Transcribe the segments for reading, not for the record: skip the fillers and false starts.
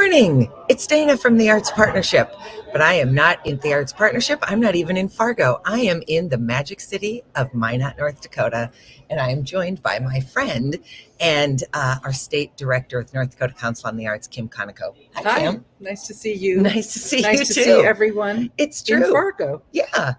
morning. It's Dayna from the Arts Partnership, but I am not in the Arts Partnership. I'm not even in Fargo. I am in the magic city of Minot, North Dakota, and I am joined by my friend and our state director of North Dakota Council on the Arts, Kim Konikow. Hi, Kim. nice to see you. Nice to see nice you to too. see everyone It's in true. Fargo. Yeah.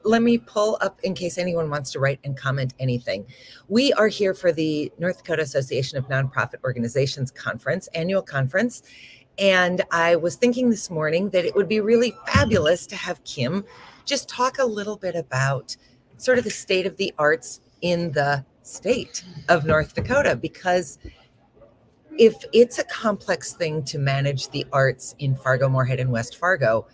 Let me pull up in case anyone wants to write and comment anything. We are here for the North Dakota Association of Nonprofit Organizations conference, annual conference. And I was thinking this morning that it would be really fabulous to have Kim just talk a little bit about sort of the state of the arts in the state of North Dakota, because if it's a complex thing to manage the arts in Fargo, Moorhead, and West Fargo,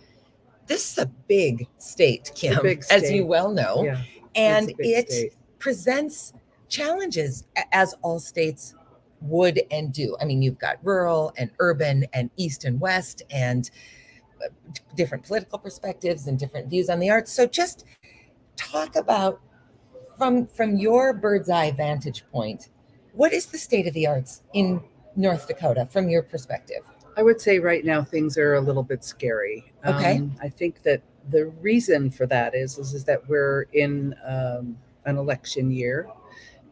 this is a big state, Kim, big as state. you well know, Yeah, and it state. presents challenges as all states would and do. I mean, you've got rural and urban and east and west and different political perspectives and different views on the arts. So just talk about from your bird's eye vantage point, what is the state of the arts in North Dakota from your perspective? I would say right now things are a little bit scary. Okay. I think that the reason for that is that we're in an election year,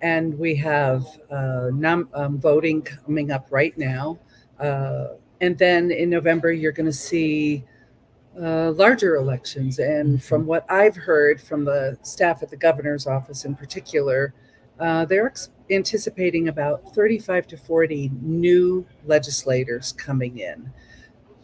and we have voting coming up right now. And then in November, you're going to see larger elections. And from what I've heard from the staff at the governor's office in particular, they're anticipating about 35 to 40 new legislators coming in.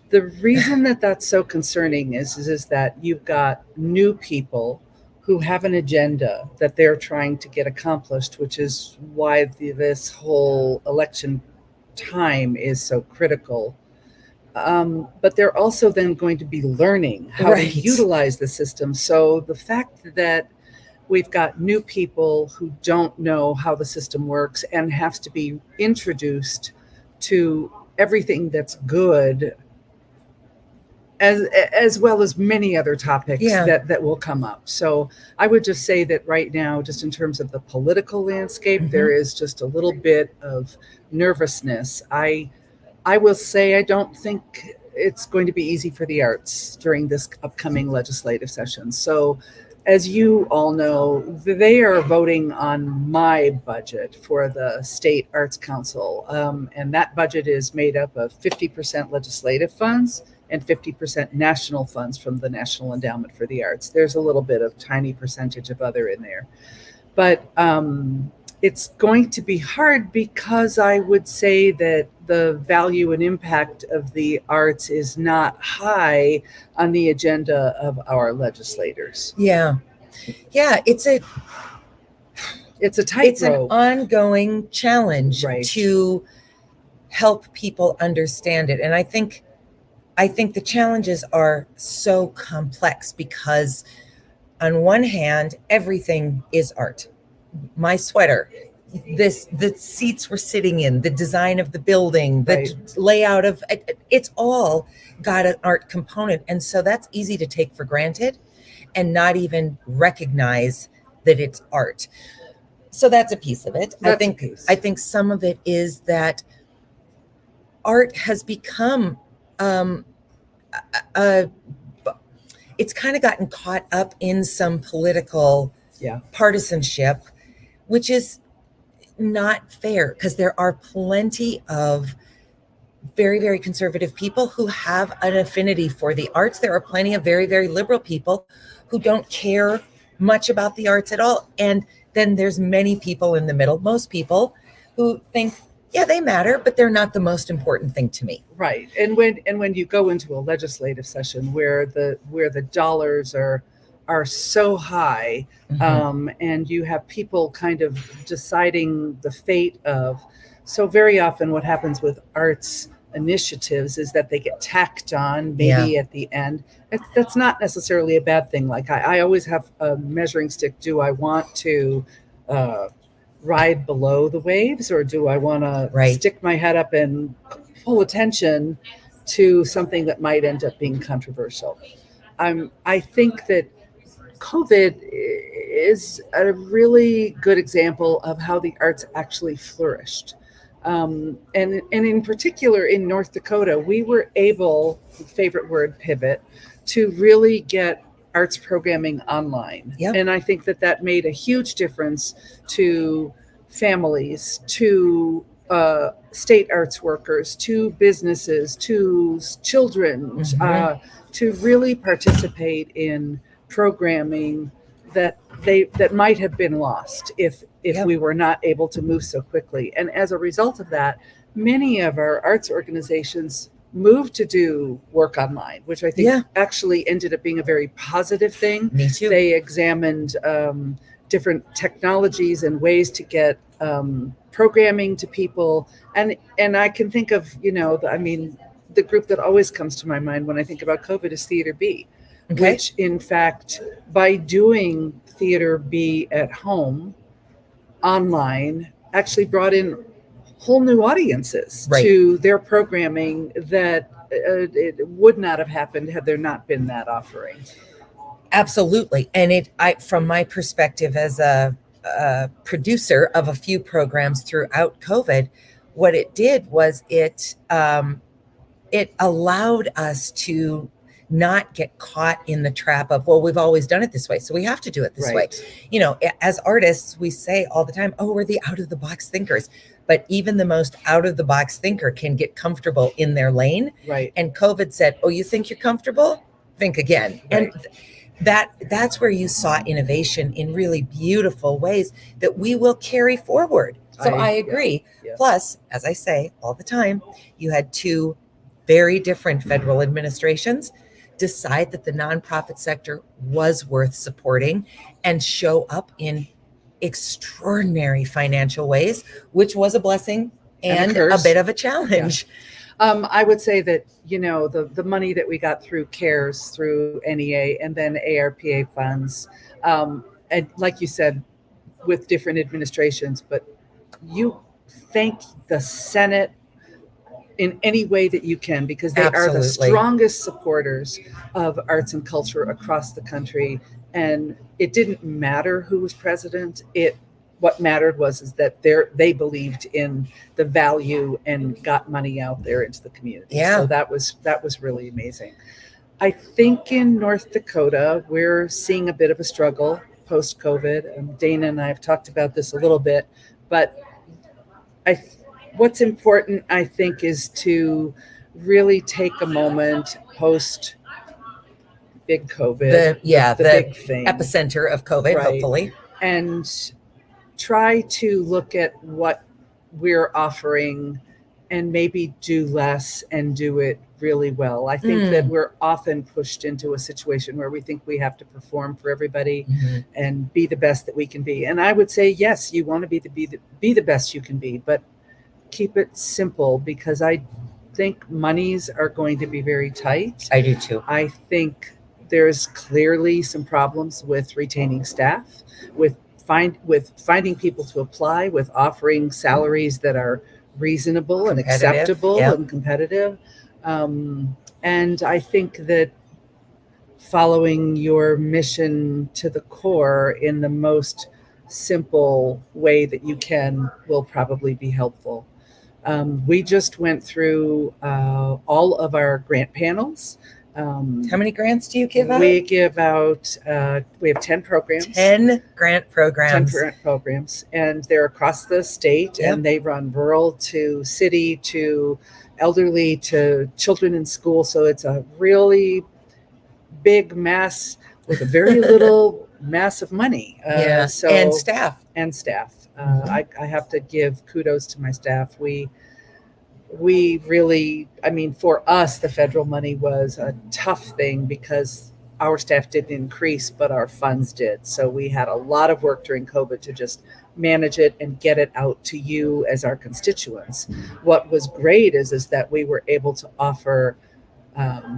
The reason that that's so concerning is that you've got new people who have an agenda that they're trying to get accomplished, which is why this whole election time is so critical. But they're also then going to be learning how Right. to utilize the system. So the fact that we've got new people who don't know how the system works and has to be introduced to everything that's good, as well as many other topics Yeah. that will come up. So I would just say that right now, just in terms of the political landscape, there is just a little bit of nervousness. I will say I don't think it's going to be easy for the arts during this upcoming legislative session. So as you all know, they are voting on my budget for the State Arts Council. And that budget is made up of 50% legislative funds and 50% national funds from the National Endowment for the Arts. There's a little bit of tiny percentage of other in there. But it's going to be hard because I would say that the value and impact of the arts is not high on the agenda of our legislators. Yeah. It's a tightrope. It's an ongoing challenge Right. to help people understand it. And I think the challenges are so complex because on one hand, everything is art. My sweater, the seats we're sitting in, the design of the building, the Right. layout of it's all got an art component. And so that's easy to take for granted and not even recognize that it's art. So that's a piece of it. I think some of it is that art has become it's kind of gotten caught up in some political partisanship, which is not fair because there are plenty of very, very conservative people who have an affinity for the arts. There are plenty of very, very liberal people who don't care much about the arts at all. And then there's many people in the middle, most people who think, yeah, they matter, but they're not the most important thing to me. Right. And when you go into a legislative session where the dollars are so high, and you have people kind of deciding the fate of, so very often what happens with arts initiatives is that they get tacked on maybe at the end. That's not necessarily a bad thing. Like I always have a measuring stick. Do I want to ride below the waves, or do I want to stick my head up and pull attention to something that might end up being controversial? I think that COVID is a really good example of how the arts actually flourished. And in particular in North Dakota, we were able, favorite word, pivot, to really get arts programming online. Yep. And I think that made a huge difference to families, to state arts workers, to businesses, to children, to really participate in programming that might have been lost if Yep. we were not able to move so quickly. And as a result of that, many of our arts organizations moved to do work online, which I think Yeah. actually ended up being a very positive thing. Me too. They examined different technologies and ways to get programming to people. And I can think of, the group that always comes to my mind when I think about COVID is Theater B, Okay. which in fact, by doing Theater B at home online, actually brought in whole new audiences Right. to their programming that it would not have happened had there not been that offering. Absolutely. And from my perspective as a producer of a few programs throughout COVID, what it did was it allowed us to not get caught in the trap of, well, we've always done it this way, so we have to do it this way. As artists, we say all the time, oh, we're the out of the box thinkers. But even the most out of the box thinker can get comfortable in their lane. Right. And COVID said, oh, you think you're comfortable? Think again. Right. And that's where you saw innovation in really beautiful ways that we will carry forward. So I agree. Yeah. Plus, as I say all the time, you had two very different federal administrations decide that the nonprofit sector was worth supporting and show up in extraordinary financial ways, which was a blessing and a bit of a challenge. I would say that, the money that we got through CARES, through NEA, and then ARPA funds, and like you said, with different administrations, but you thank the Senate in any way that you can, because they are the strongest supporters of arts and culture across the country. And it didn't matter who was president. What mattered is that they believed in the value and got money out there into the community. Yeah. So that was really amazing. I think in North Dakota, we're seeing a bit of a struggle post-COVID. Dayna and I have talked about this a little bit, but what's important, I think, is to really take a moment post big COVID, the big thing, epicenter of COVID, right, hopefully, and try to look at what we're offering and maybe do less and do it really well. I think that we're often pushed into a situation where we think we have to perform for everybody and be the best that we can be. And I would say, yes, you want to be the best you can be, but keep it simple, because I think monies are going to be very tight. I do too. I think there's clearly some problems with retaining staff, with finding people to apply, with offering salaries that are reasonable and acceptable and competitive. And I think that following your mission to the core in the most simple way that you can will probably be helpful. We just went through all of our grant panels. How many grants do you give out? We give out, we have 10 programs. 10 grant programs. 10 grant programs. And they're across the state, and they run rural to city to elderly to children in school. So it's a really big mass with a very little mass of money. And staff. I have to give kudos to my staff. We really, for us, the federal money was a tough thing because our staff didn't increase, but our funds did. So we had a lot of work during COVID to just manage it and get it out to you as our constituents. What was great is that we were able to offer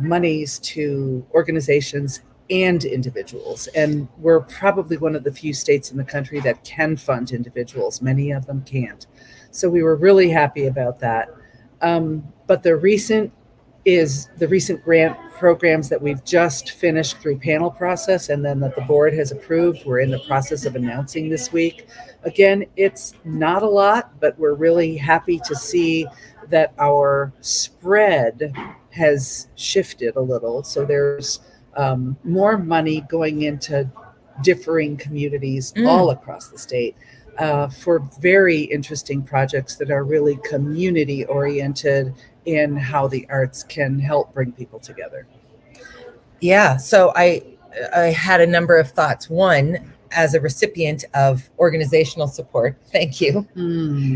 monies to organizations and individuals. And we're probably one of the few states in the country that can fund individuals. Many of them can't. So we were really happy about that. But the recent is the recent grant programs that we've just finished through panel process and then that the board has approved. We're in the process of announcing this week. Again, it's not a lot, but we're really happy to see that our spread has shifted a little. So there's more money going into differing communities all across the state for very interesting projects that are really community oriented in how the arts can help bring people together. Yeah, so I had a number of thoughts. One, as a recipient of organizational support, thank you.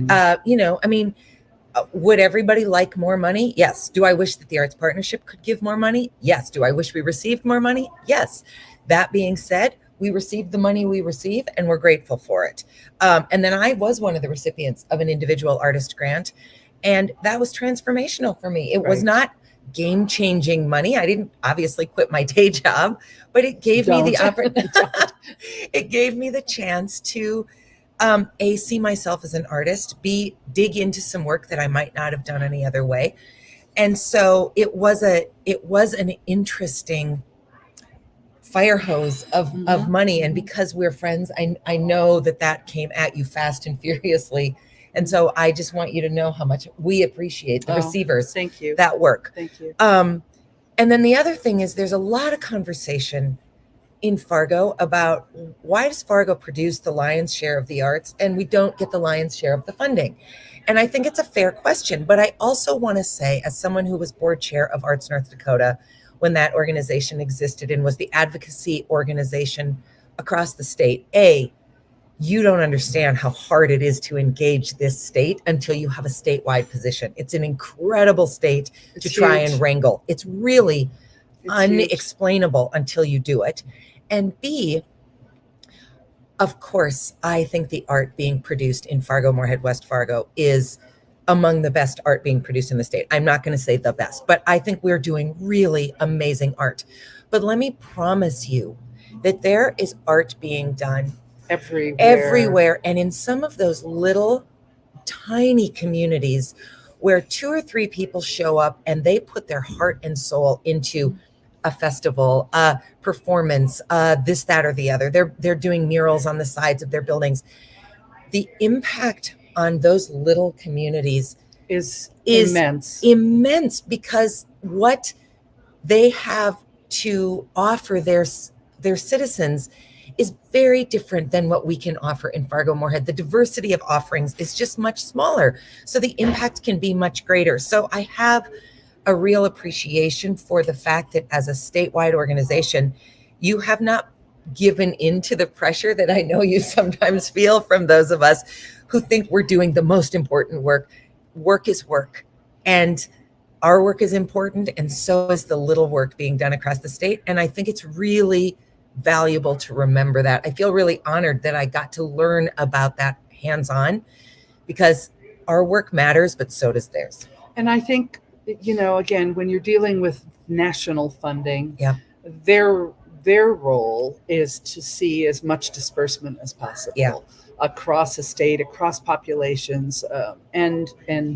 I mean, would everybody like more money? Yes. Do I wish that the Arts Partnership could give more money? Yes. Do I wish we received more money? Yes. That being said, we received the money we receive and we're grateful for it. And then I was one of the recipients of an individual artist grant, and that was transformational for me. It was not game-changing money. I didn't obviously quit my day job, but it gave me the opportunity. It gave me the chance to A, see myself as an artist, B, dig into some work that I might not have done any other way. And so it was an interesting fire hose of money. And because we're friends, I know that came at you fast and furiously. And so I just want you to know how much we appreciate the receivers. Thank you. That work. Thank you. And then the other thing is there's a lot of conversation in Fargo about why does Fargo produce the lion's share of the arts and we don't get the lion's share of the funding? And I think it's a fair question, but I also want to say, as someone who was board chair of Arts North Dakota when that organization existed and was the advocacy organization across the state, you don't understand how hard it is to engage this state until you have a statewide position. It's an incredible state to try and wrangle. It's really unexplainable until you do it. And B, of course, I think the art being produced in Fargo, Moorhead, West Fargo is among the best art being produced in the state. I'm not going to say the best, but I think we're doing really amazing art. But let me promise you that there is art being done everywhere. And in some of those little tiny communities where 2 or 3 people show up and they put their heart and soul into a festival, a performance, this, that, or the other. They're doing murals on the sides of their buildings. The impact on those little communities is immense because what they have to offer their citizens is very different than what we can offer in Fargo Moorhead. The diversity of offerings is just much smaller, so the impact can be much greater. So I have a real appreciation for the fact that as a statewide organization, you have not given into the pressure that I know you sometimes feel from those of us who think we're doing the most important work. Work is work, and our work is important, and so is the little work being done across the state. And I think it's really valuable to remember that. I feel really honored that I got to learn about that hands-on, because our work matters, but so does theirs. And I think, again, when you're dealing with national funding, their role is to see as much disbursement as possible across a state, across populations, and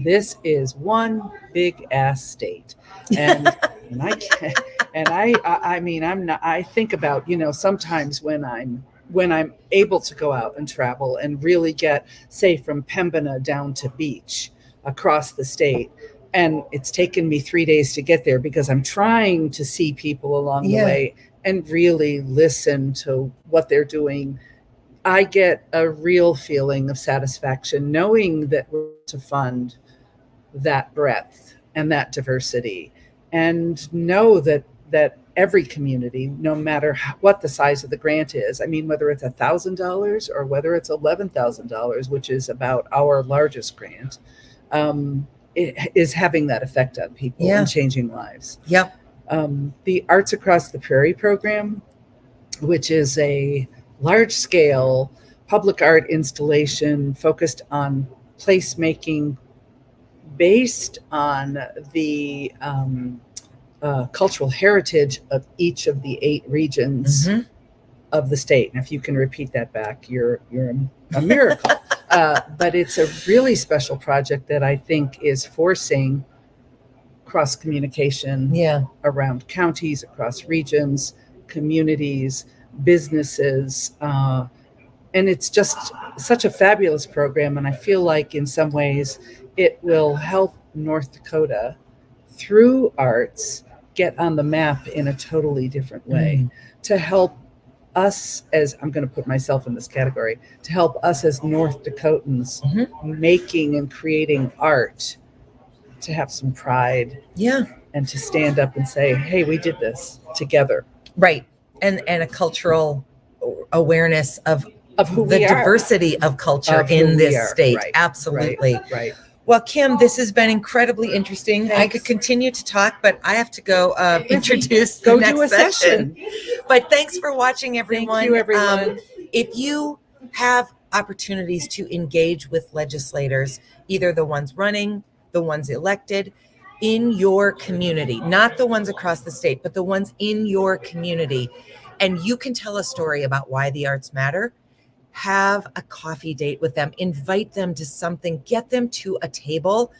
this is one big ass state, and I think about sometimes when I'm able to go out and travel and really get, say, from Pembina down to Beach across the state. And it's taken me 3 days to get there because I'm trying to see people along the way and really listen to what they're doing. I get a real feeling of satisfaction knowing that we're to fund that breadth and that diversity, and know that every community, no matter what the size of the grant is, I mean, whether it's $1,000 or whether it's $11,000, which is about our largest grant, it is having that effect on people and changing lives. The Arts Across the Prairie program, which is a large-scale public art installation focused on placemaking based on the cultural heritage of each of the 8 regions of the state. And if you can repeat that back, you're a miracle. But it's a really special project that I think is forcing cross communication Yeah. around counties, across regions, communities, businesses. And it's just such a fabulous program. And I feel like in some ways it will help North Dakota through arts get on the map in a totally different way, to help us, as I'm going to put myself in this category, to help us as North Dakotans making and creating art, to have some pride. Yeah. And to stand up and say, hey, we did this together. Right. And a cultural awareness of who the we are. diversity of culture Of who in we this are. state. Right, Absolutely. Right. Well, Kim, this has been incredibly interesting. Thanks. I could continue to talk, but I have to go introduce the Go next do a session. session. But thanks for watching, everyone. Thank you, everyone. If you have opportunities to engage with legislators, either the ones running, the ones elected, in your community, not the ones across the state, but the ones in your community, and you can tell a story about why the arts matter, have a coffee date with them, invite them to something, get them to a table,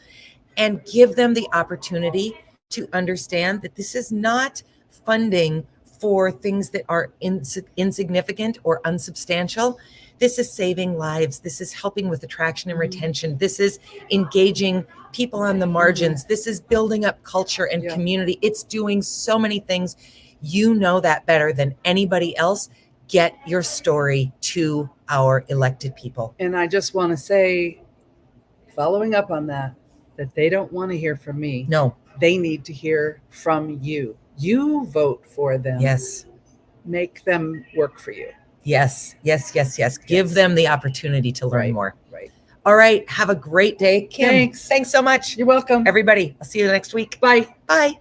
and give them the opportunity to understand that this is not funding for things that are insignificant or unsubstantial. This is saving lives. This is helping with attraction and retention. This is engaging people on the margins. This is building up culture and community. It's doing so many things. You know that better than anybody else. Get your story to our elected people. And I just want to say, following up on that they don't want to hear from me. No. They need to hear from you. You vote for them. Yes. Make them work for you. Yes. Give them the opportunity to learn more. Right. All right. Have a great day, Kim. Thanks so much. You're welcome. Everybody, I'll see you next week. Bye. Bye.